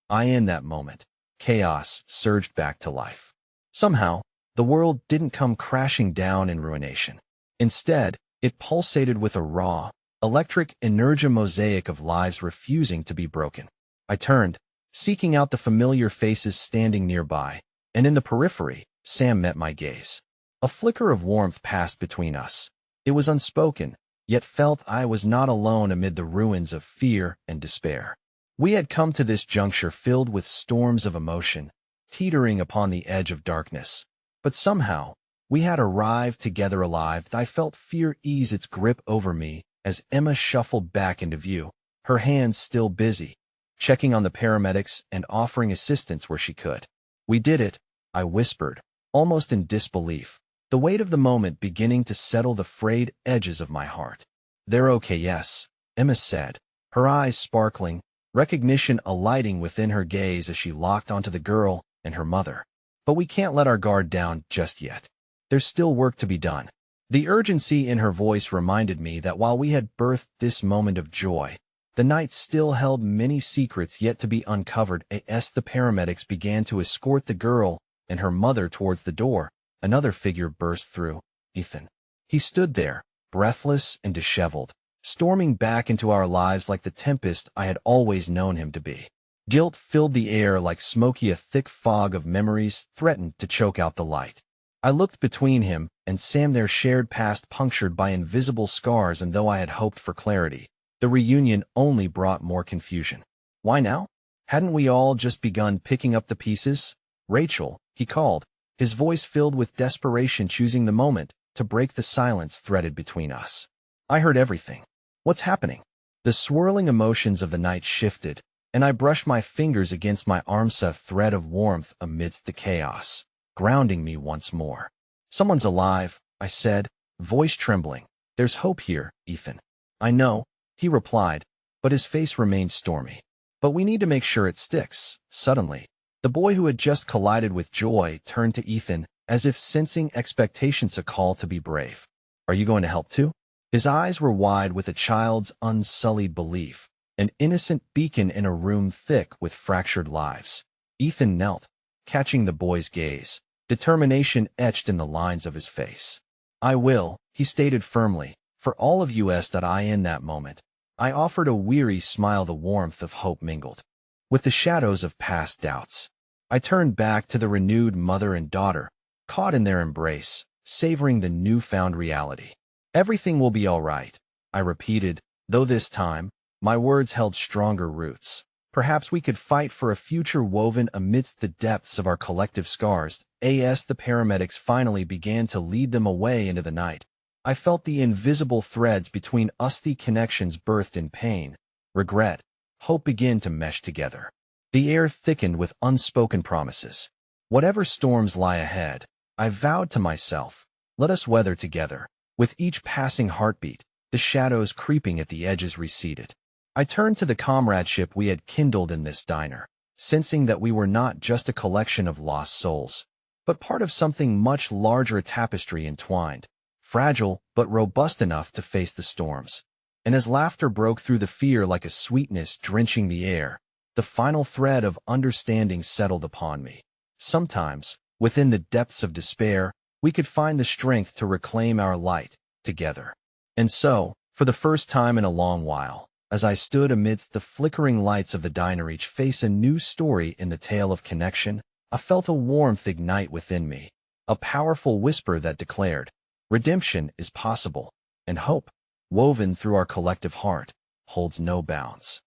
In that moment, chaos surged back to life. Somehow, the world didn't come crashing down in ruination. Instead, it pulsated with a raw, electric inertia mosaic of lives refusing to be broken. I turned, seeking out the familiar faces standing nearby, and in the periphery, Sam met my gaze. A flicker of warmth passed between us. It was unspoken, yet felt I was not alone amid the ruins of fear and despair. We had come to this juncture filled with storms of emotion, teetering upon the edge of darkness. But somehow, we had arrived together alive. I felt fear ease its grip over me as Emma shuffled back into view, her hands still busy, checking on the paramedics and offering assistance where she could. "We did it," I whispered, almost in disbelief, the weight of the moment beginning to settle the frayed edges of my heart. "They're okay, yes," Emma said, her eyes sparkling, recognition alighting within her gaze as she locked onto the girl and her mother. "But we can't let our guard down just yet. There's still work to be done." The urgency in her voice reminded me that while we had birthed this moment of joy, the night still held many secrets yet to be uncovered. As the paramedics began to escort the girl and her mother towards the door, another figure burst through. Ethan. He stood there, breathless and disheveled, storming back into our lives like the tempest I had always known him to be. Guilt filled the air like smoky, a thick fog of memories threatened to choke out the light. I looked between him and Sam, their shared past punctured by invisible scars, and though I had hoped for clarity, the reunion only brought more confusion. "Why now? Hadn't we all just begun picking up the pieces?" "Rachel," he called, his voice filled with desperation, choosing the moment to break the silence threaded between us. "I heard everything. What's happening?" The swirling emotions of the night shifted, and I brushed my fingers against my arms, a thread of warmth amidst the chaos, grounding me once more. Someone's alive, I said, voice trembling. There's hope here, Ethan. I know, he replied, but his face remained stormy. But we need to make sure it sticks. Suddenly, the boy who had just collided with Joy turned to Ethan, as if sensing expectations, a call to be brave. Are you going to help too? His eyes were wide with a child's unsullied belief, an innocent beacon in a room thick with fractured lives. Ethan knelt, catching the boy's gaze, determination etched in the lines of his face. I will, he stated firmly, for all of us. In that moment, I offered a weary smile, the warmth of hope mingled with the shadows of past doubts. I turned back to the renewed mother and daughter, caught in their embrace, savoring the newfound reality. Everything will be all right, I repeated, though this time, my words held stronger roots. Perhaps we could fight for a future woven amidst the depths of our collective scars. As the paramedics finally began to lead them away into the night, I felt the invisible threads between us, the connections birthed in pain, regret, hope begin to mesh together. The air thickened with unspoken promises. Whatever storms lie ahead, I vowed to myself, let us weather together. With each passing heartbeat, the shadows creeping at the edges receded. I turned to the comradeship we had kindled in this diner, sensing that we were not just a collection of lost souls, but part of something much larger, a tapestry entwined, fragile but robust enough to face the storms. And as laughter broke through the fear like a sweetness drenching the air, the final thread of understanding settled upon me. Sometimes, within the depths of despair, we could find the strength to reclaim our light, together. And so, for the first time in a long while, as I stood amidst the flickering lights of the diner, each face a new story in the tale of connection, I felt a warmth ignite within me, a powerful whisper that declared, redemption is possible, and hope, woven through our collective heart, holds no bounds.